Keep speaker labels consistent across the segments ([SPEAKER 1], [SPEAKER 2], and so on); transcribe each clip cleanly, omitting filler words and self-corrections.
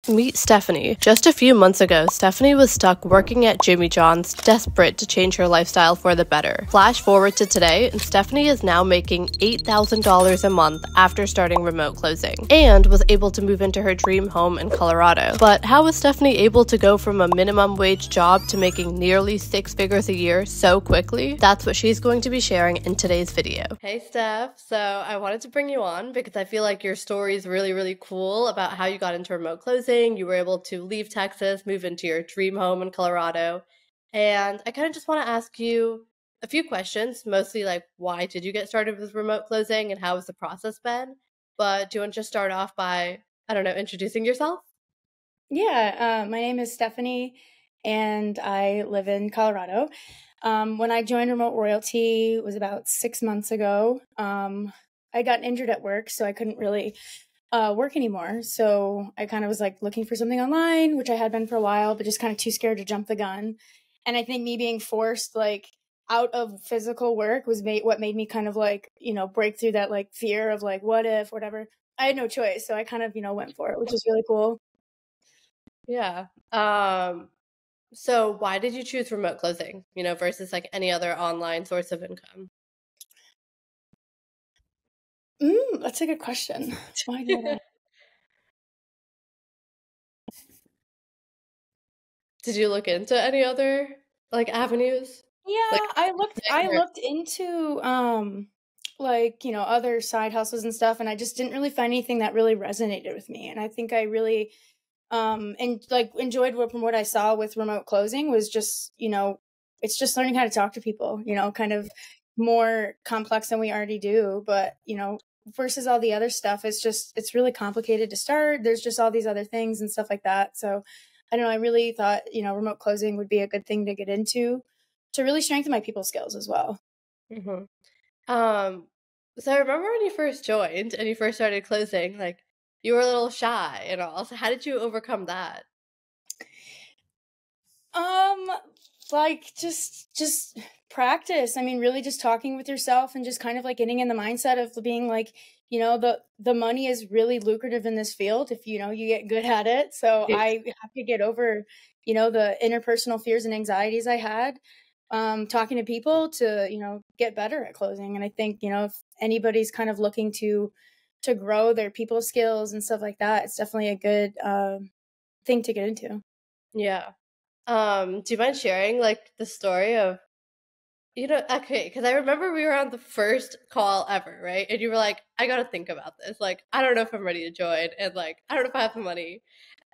[SPEAKER 1] Meet Stephanie. Just a few months ago, Stephanie was stuck working at Jimmy John's, desperate to change her lifestyle for the better. Flash forward to today, and Stephanie is now making $8,000 a month after starting remote closing, and was able to move into her dream home in Colorado. But how was Stephanie able to go from a minimum wage job to making nearly 6 figures a year so quickly? That's what she's going to be sharing in today's video. Hey Steph, so I wanted to bring you on because I feel like your story is really, really cool about how you got into remote closing. You were able to leave Texas, move into your dream home in Colorado. And I kind of just want to ask you a few questions, mostly like why did you get started with remote closing and how has the process been? But do you want to just start off by, I don't know, introducing yourself?
[SPEAKER 2] Yeah, my name is Stephanie and I live in Colorado. When I joined Remote Royalty, it was about 6 months ago. I got injured at work, so I couldn't really work anymore. So I kind of was like looking for something online, which I had been for a while, but just kind of too scared to jump the gun. And I think me being forced like out of physical work was what made me kind of like, break through that like fear of like, what if, whatever. I had no choice. So I kind of, went for it, which is really cool.
[SPEAKER 1] Yeah. So why did you choose remote closing, versus like any other online source of income?
[SPEAKER 2] That's a good question. Why did I?
[SPEAKER 1] Did you look into any other like avenues? Like,
[SPEAKER 2] Yeah, I looked into like, other side hustles and stuff, and I just didn't really find anything that really resonated with me. And I think I really and like enjoyed from what I saw with remote closing was just, it's just learning how to talk to people, kind of more complex than we already do, but versus all the other stuff, it's really complicated to start. There's just all these other things and stuff like that. So I don't know, I really thought, remote closing would be a good thing to get into to really strengthen my people skills as well.
[SPEAKER 1] hmm so I remember when you first joined and you first started closing, like you were a little shy and all. So how did you overcome that?
[SPEAKER 2] Um, like just practice. I mean, really just talking with yourself and just kind of like getting in the mindset of being like, the money is really lucrative in this field if you get good at it. So
[SPEAKER 1] Yeah.
[SPEAKER 2] I have to get over, the interpersonal fears and anxieties I had talking to people to, get better at closing. And I think, if anybody's kind of looking to grow their people skills and stuff like that, it's definitely a good thing to get into.
[SPEAKER 1] Yeah. Do you mind sharing like the story of, okay, because I remember we were on the first call ever, right? And you were like, I gotta think about this. Like, I don't know if I'm ready to join, and like, I don't know if I have the money.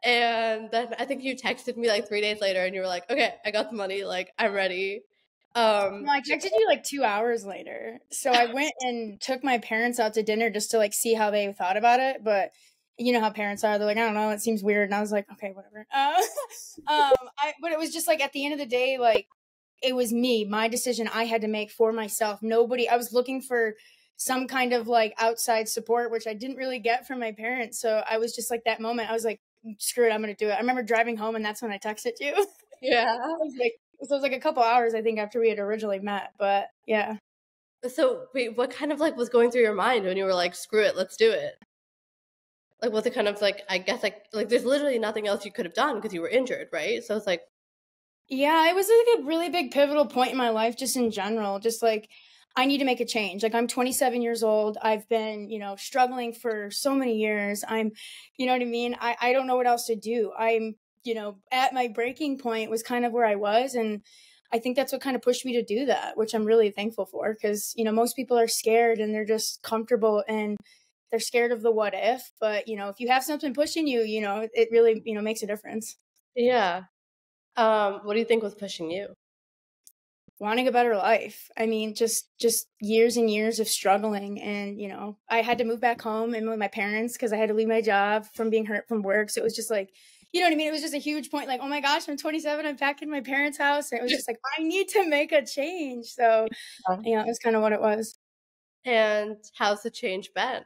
[SPEAKER 1] And then I think you texted me like 3 days later, and you were like, okay, I got the money. Like, I'm ready.
[SPEAKER 2] No, I texted you like 2 hours later. So I went and took my parents out to dinner just to like see how they thought about it. But you know how parents are. They're like, I don't know, it seems weird. And I was like, okay, whatever. But it was just like at the end of the day, like it was my decision I had to make for myself. I was looking for some kind of like outside support, which I didn't really get from my parents. So I was just like that moment, I was like, screw it, I'm going to do it. I remember driving home and that's when I texted you.
[SPEAKER 1] Yeah.
[SPEAKER 2] So it was like a couple hours, I think, after we had originally met. But yeah.
[SPEAKER 1] So wait, what kind of like was going through your mind when you were like, screw it, let's do it? Like, was it kind of like, I guess like there's literally nothing else you could have done because you were injured, right? So it's like,
[SPEAKER 2] Yeah, it was like a really big pivotal point in my life, just in general. Just like, I need to make a change. Like, I'm 27 years old. I've been, struggling for so many years. You know what I mean? I don't know what else to do. I'm, at my breaking point was kind of where I was. And I think that's what kind of pushed me to do that, which I'm really thankful for because, most people are scared and they're just comfortable and they're scared of the what if. But, if you have something pushing you, it really, makes a difference.
[SPEAKER 1] yeah. What do you think was pushing you?
[SPEAKER 2] Wanting a better life. I mean, just years and years of struggling. And, I had to move back home and with my parents because I had to leave my job from being hurt from work. So it was just like, you know what I mean? It was just a huge point. Like, oh my gosh, I'm 27. I'm back in my parents' house. And it was just like, I need to make a change. So, that's kind of what it was.
[SPEAKER 1] And how's the change been?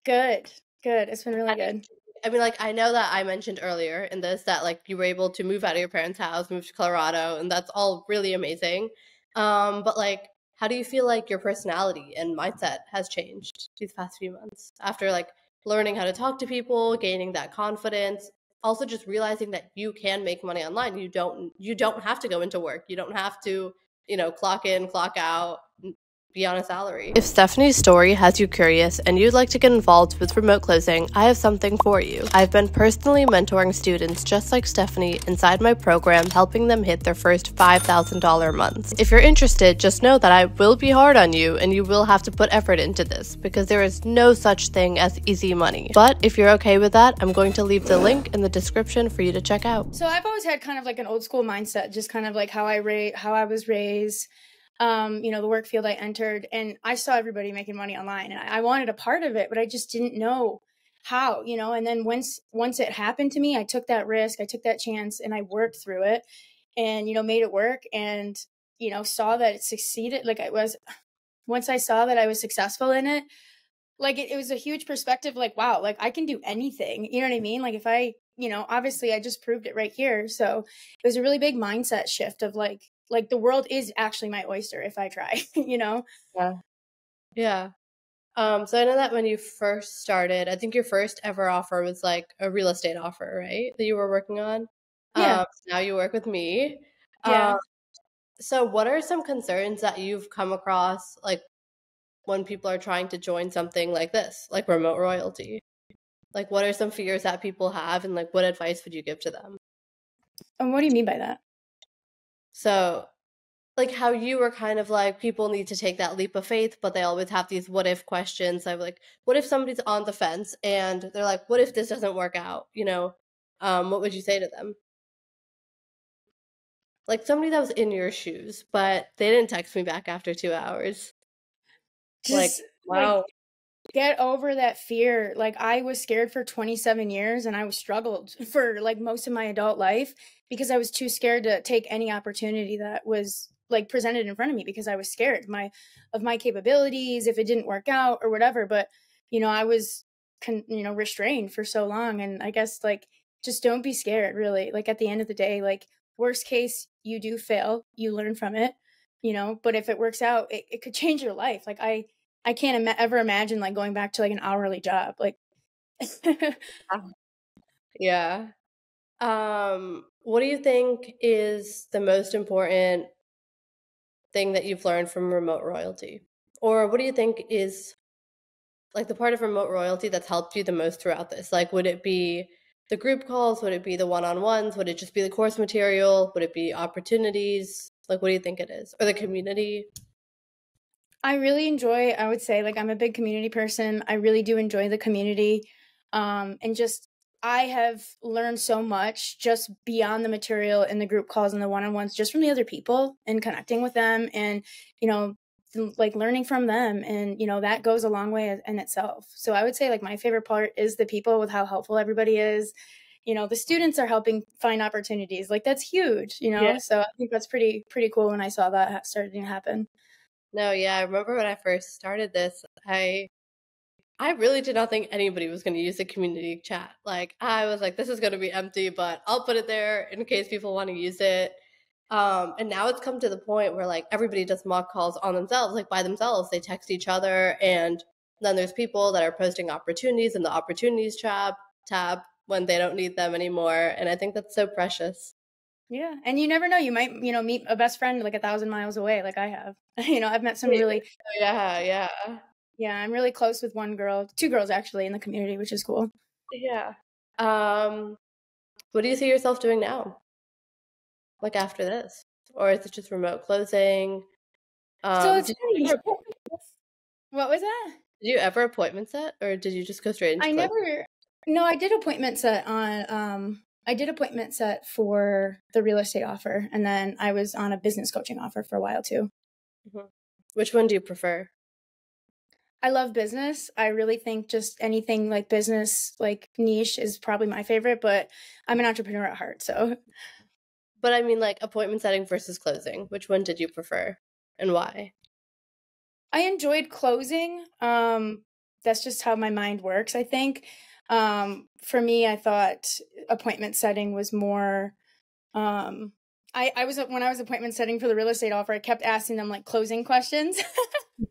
[SPEAKER 2] Good. Good. It's been really good.
[SPEAKER 1] I mean, like, I know that I mentioned earlier in this that like you were able to move out of your parents' house, move to Colorado, and that's all really amazing. But like, how do you feel like your personality and mindset has changed these past few months after like learning how to talk to people, gaining that confidence, also just realizing that you can make money online. You don't have to go into work. You don't have to, clock in, clock out, be on a salary. If Stephanie's story has you curious and you'd like to get involved with remote closing, I have something for you. I've been personally mentoring students just like Stephanie inside my program, helping them hit their first $5,000 months. If you're interested, just know that I will be hard on you and you will have to put effort into this because there is no such thing as easy money. But if you're okay with that, I'm going to leave the link in the description for you to check out.
[SPEAKER 2] So I've always had kind of like an old school mindset, just kind of like how I was raised. The work field I entered, and I saw everybody making money online, and I wanted a part of it, but I just didn't know how, and then once it happened to me, I took that risk, I took that chance, and I worked through it and, made it work and, saw that it succeeded. Once I saw that I was successful in it, like it was a huge perspective, like, wow, like I can do anything, you know what I mean? Like if I, obviously I just proved it right here. So it was a really big mindset shift of like the world is actually my oyster if I try,
[SPEAKER 1] Yeah. Yeah. So I know that when you first started, I think your first ever offer was like a real estate offer, right? That you were working on.
[SPEAKER 2] Yeah.
[SPEAKER 1] Now you work with me.
[SPEAKER 2] Yeah.
[SPEAKER 1] So what are some concerns that you've come across, like when people are trying to join something like this, like remote royalty? Like what are some fears that people have, and like what advice would you give to them?
[SPEAKER 2] And what do you mean by that?
[SPEAKER 1] So like how you were kind of like, people need to take that leap of faith, but they always have these what if questions. I'm like, what if somebody's on the fence and they're like, what if this doesn't work out? What would you say to them? Like somebody that was in your shoes, but they didn't text me back after 2 hours.
[SPEAKER 2] Just
[SPEAKER 1] wow.
[SPEAKER 2] Get over that fear. Like I was scared for 27 years and I struggled for like most of my adult life because I was too scared to take any opportunity that was like presented in front of me because I was scared of my capabilities if it didn't work out or whatever. But I was restrained for so long, and I guess like just don't be scared, really. Like at the end of the day, like worst case you do fail, you learn from it, but if it works out, it could change your life. Like I can't ever imagine like going back to like an hourly job. Like,
[SPEAKER 1] Yeah. What do you think is the most important thing that you've learned from remote royalty? Or what do you think is like the part of remote royalty that's helped you the most throughout this? Like, would it be the group calls? Would it be the one-on-ones? Would it just be the course material? Would it be opportunities? Like, what do you think it is? Or the community?
[SPEAKER 2] I really enjoy, I would say, like I'm a big community person. I really do enjoy the community. And just I have learned so much just beyond the material and the group calls and the one-on-ones, just from the other people and connecting with them and, like learning from them. And, that goes a long way in itself. So I would say like my favorite part is the people, with how helpful everybody is. The students are helping find opportunities. Like that's huge,
[SPEAKER 1] Yeah.
[SPEAKER 2] So I think that's pretty cool when I saw that starting to happen.
[SPEAKER 1] No, yeah, I remember when I first started this, I really did not think anybody was going to use the community chat. Like, I was like, this is going to be empty, but I'll put it there in case people want to use it. And now it's come to the point where like everybody does mock calls on themselves, like by themselves. They text each other, and then there's people that are posting opportunities in the opportunities tab when they don't need them anymore. And I think that's so precious.
[SPEAKER 2] Yeah. And you never know, you might, meet a best friend like 1,000 miles away, like I have. I've met some really
[SPEAKER 1] Yeah.
[SPEAKER 2] Yeah, I'm really close with one girl, two girls actually in the community, which is cool.
[SPEAKER 1] Yeah. What do you see yourself doing now? Like after this? Or is it just remote closing?
[SPEAKER 2] So it's
[SPEAKER 1] Did
[SPEAKER 2] funny.
[SPEAKER 1] you,
[SPEAKER 2] What was that?
[SPEAKER 1] did you ever appointment set, or did you just go straight into closing?
[SPEAKER 2] No, I did appointment set I did appointment set for the real estate offer, and then I was on a business coaching offer for a while too.
[SPEAKER 1] Mm-hmm. Which one do you prefer?
[SPEAKER 2] I love business. I really think just anything like business, like niche, is probably my favorite, but I'm an entrepreneur at heart, so.
[SPEAKER 1] But I mean, like appointment setting versus closing. Which one did you prefer, and why?
[SPEAKER 2] I enjoyed closing. That's just how my mind works, I think. For me, I thought appointment setting was more. I was when I was appointment setting for the real estate offer, I kept asking them like closing questions.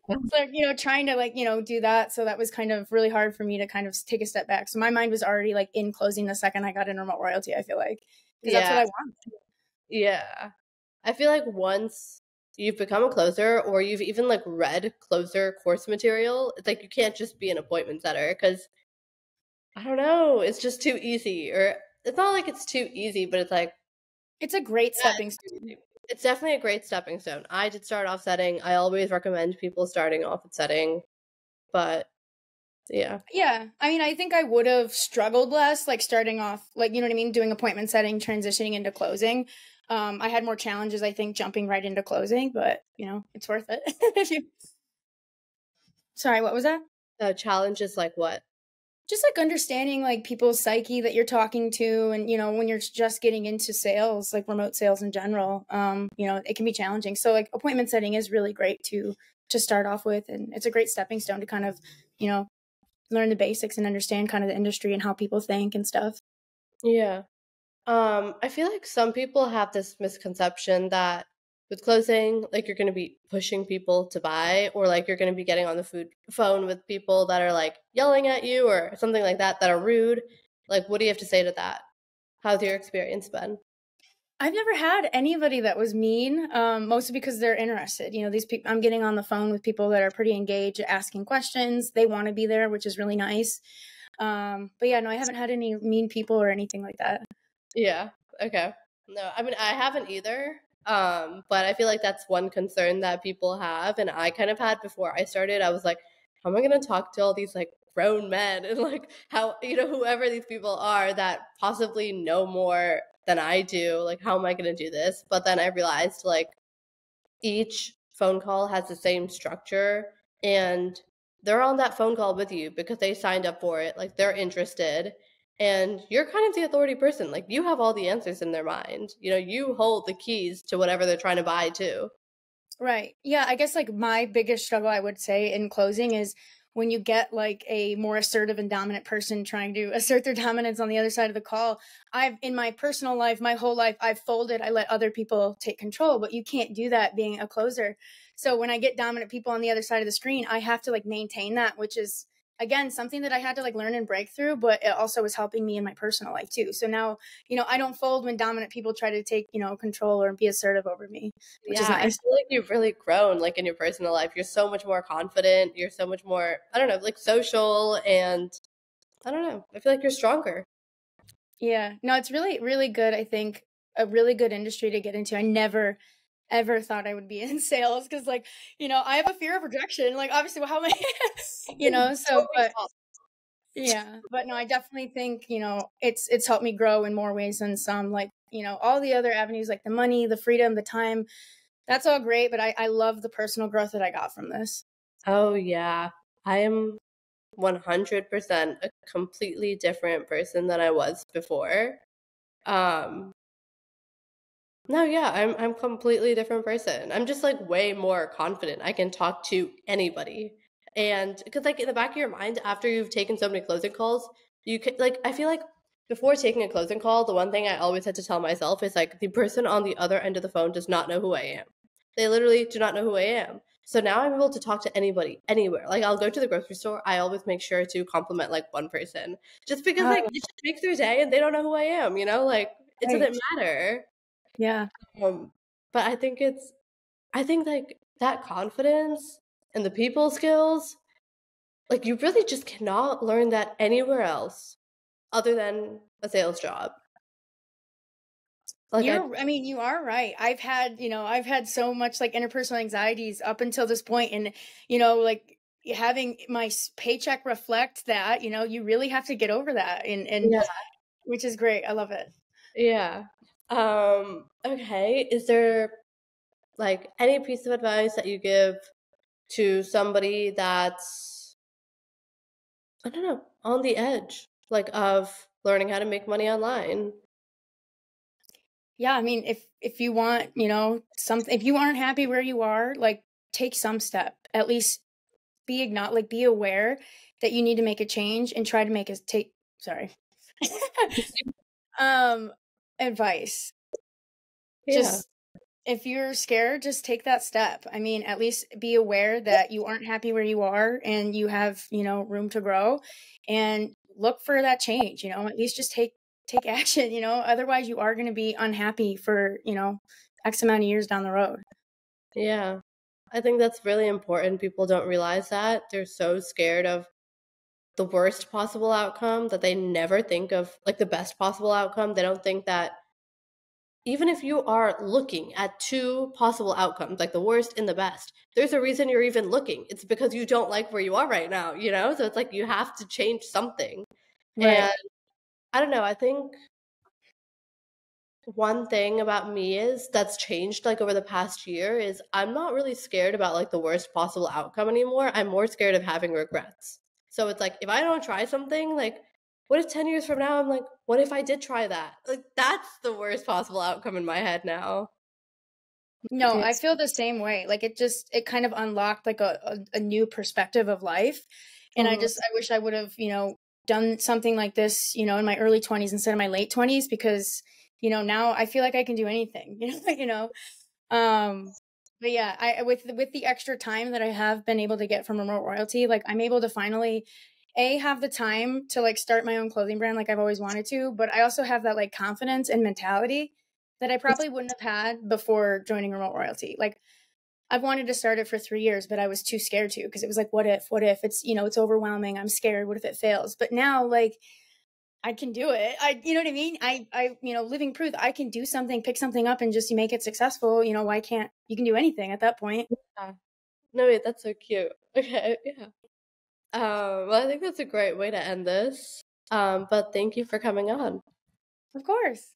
[SPEAKER 2] So, trying to do that. So that was kind of really hard for me to kind of take a step back. So my mind was already like in closing the second I got in remote royalty, I feel like, because that's what I want.
[SPEAKER 1] Yeah. I feel like once you've become a closer or you've even like read closer course material, it's like you can't just be an appointment setter because I don't know, it's just too easy. Or it's not like it's too easy, but it's like
[SPEAKER 2] it's a great stepping stone.
[SPEAKER 1] It's definitely a great stepping stone. I did start off setting. I always recommend people starting off at setting, but yeah.
[SPEAKER 2] Yeah. I mean, I think I would have struggled less, like starting off, like, you know what I mean? Doing appointment setting, transitioning into closing. I had more challenges, I think, jumping right into closing, but, it's worth it. Sorry, what was that?
[SPEAKER 1] The challenge is like what?
[SPEAKER 2] Just like understanding like people's psyche that you're talking to, and when you're just getting into sales, like remote sales in general, it can be challenging. So like appointment setting is really great to start off with, and it's a great stepping stone to kind of learn the basics and understand kind of the industry and how people think and stuff.
[SPEAKER 1] Yeah. I feel like some people have this misconception that with closing, like you're going to be pushing people to buy, or like you're going to be getting on the phone with people that are like yelling at you or something like that are rude. Like, what do you have to say to that? How's your experience been?
[SPEAKER 2] I've never had anybody that was mean, mostly because they're interested. These people, I'm getting on the phone with people that are pretty engaged, asking questions. They want to be there, which is really nice. But yeah, no, I haven't had any mean people or anything like that.
[SPEAKER 1] Yeah. Okay. No, I mean, I haven't either. But I feel like that's one concern that people have, and I kind of had before I started. I was like, how am I going to talk to all these like grown men and like how, whoever these people are that possibly know more than I do, like how am I going to do this? But then I realized like each phone call has the same structure, and they're on that phone call with you because they signed up for it, like they're interested, and you're kind of the authority person. Like you have all the answers in their mind. You hold the keys to whatever they're trying to buy too.
[SPEAKER 2] Right. Yeah, I guess like my biggest struggle, I would say, in closing is when you get like a more assertive and dominant person trying to assert their dominance on the other side of the call. In my personal life, my whole life, I've folded. I let other people take control, but you can't do that being a closer. So when I get dominant people on the other side of the screen, I have to like maintain that, which is again something that I had to like learn and break through, but it also was helping me in my personal life too. So now, I don't fold when dominant people try to take, control or be assertive over me, which is
[SPEAKER 1] Yeah, I
[SPEAKER 2] nice.
[SPEAKER 1] feel like you've really grown like in your personal life. You're so much more confident. You're so much more, I don't know, like social, and I don't know. I feel like you're stronger.
[SPEAKER 2] Yeah. No, it's really, really good. I think a really good industry to get into. I never ever thought I would be in sales because like, I have a fear of rejection. Like obviously how am I, so but yeah. But no, I definitely think, it's helped me grow in more ways than some. Like, all the other avenues like the money, the freedom, the time, that's all great, but I love the personal growth that I got from this.
[SPEAKER 1] Oh yeah. I am 100% a completely different person than I was before. Um, no, yeah, I'm completely different person. I'm just like way more confident. I can talk to anybody. And because like in the back of your mind, after you've taken so many closing calls, you could like I feel like before taking a closing call, the one thing I always had to tell myself is like the person on the other end of the phone does not know who I am. They literally do not know who I am. So now I'm able to talk to anybody, anywhere. Like I'll go to the grocery store, I always make sure to compliment like one person. Just because like it just makes their day and they don't know who I am, like it
[SPEAKER 2] Right.
[SPEAKER 1] doesn't matter.
[SPEAKER 2] Yeah.
[SPEAKER 1] But I think like that confidence and the people skills, like you really just cannot learn that anywhere else other than a sales job. Like
[SPEAKER 2] I mean, you are right. I've had so much like interpersonal anxieties up until this point, and like having my paycheck reflect that, you really have to get over that, and
[SPEAKER 1] yeah,
[SPEAKER 2] which is great. I love it.
[SPEAKER 1] yeah. Okay. Is there like any piece of advice that you give to somebody that's I don't know, on the edge, like of learning how to make money online?
[SPEAKER 2] Yeah, I mean, if you want, something, if you aren't happy where you are, like take some step. At least be aware that you need to make a change and try to make a take. Sorry. um, Advice.
[SPEAKER 1] Yeah.
[SPEAKER 2] if you're scared, just take that step. I mean, at least be aware that you aren't happy where you are and you have, room to grow, and look for that change, at least just take action, otherwise you are going to be unhappy for, X amount of years down the road.
[SPEAKER 1] Yeah. I think that's really important. People don't realize that. They're so scared of the worst possible outcome that they never think of like the best possible outcome. They don't think that even if you are looking at two possible outcomes, like the worst and the best, there's a reason you're even looking. It's because you don't like where you are right now, you know? So it's like you have to change something. And
[SPEAKER 2] Right.
[SPEAKER 1] I don't know, I think one thing about me is that's changed like over the past year is I'm not really scared about like the worst possible outcome anymore. I'm more scared of having regrets. So it's like if I don't try something, like what if 10 years from now I'm like, what if I did try that? Like that's the worst possible outcome in my head now.
[SPEAKER 2] No,
[SPEAKER 1] Yeah.
[SPEAKER 2] I feel the same way. Like it kind of unlocked like a new perspective of life. And
[SPEAKER 1] Mhm.
[SPEAKER 2] I wish I would have, done something like this, in my early 20s instead of my late 20s, because, now I feel like I can do anything, Um, but yeah, I with the extra time that I have been able to get from remote royalty, like I'm able to finally have the time to like start my own clothing brand like I've always wanted to, but I also have that like confidence and mentality that I probably wouldn't have had before joining remote royalty. Like I've wanted to start it for 3 years, but I was too scared to, because it was like, what if it's, it's overwhelming. I'm scared. What if it fails? But now like I can do it. You know what I mean? Living proof, I can do something, pick something up and just make it successful. Why can't you can do anything at that point?
[SPEAKER 1] Yeah. No, wait, that's so cute. Okay, yeah. Well, I think that's a great way to end this. But thank you for coming on.
[SPEAKER 2] Of course.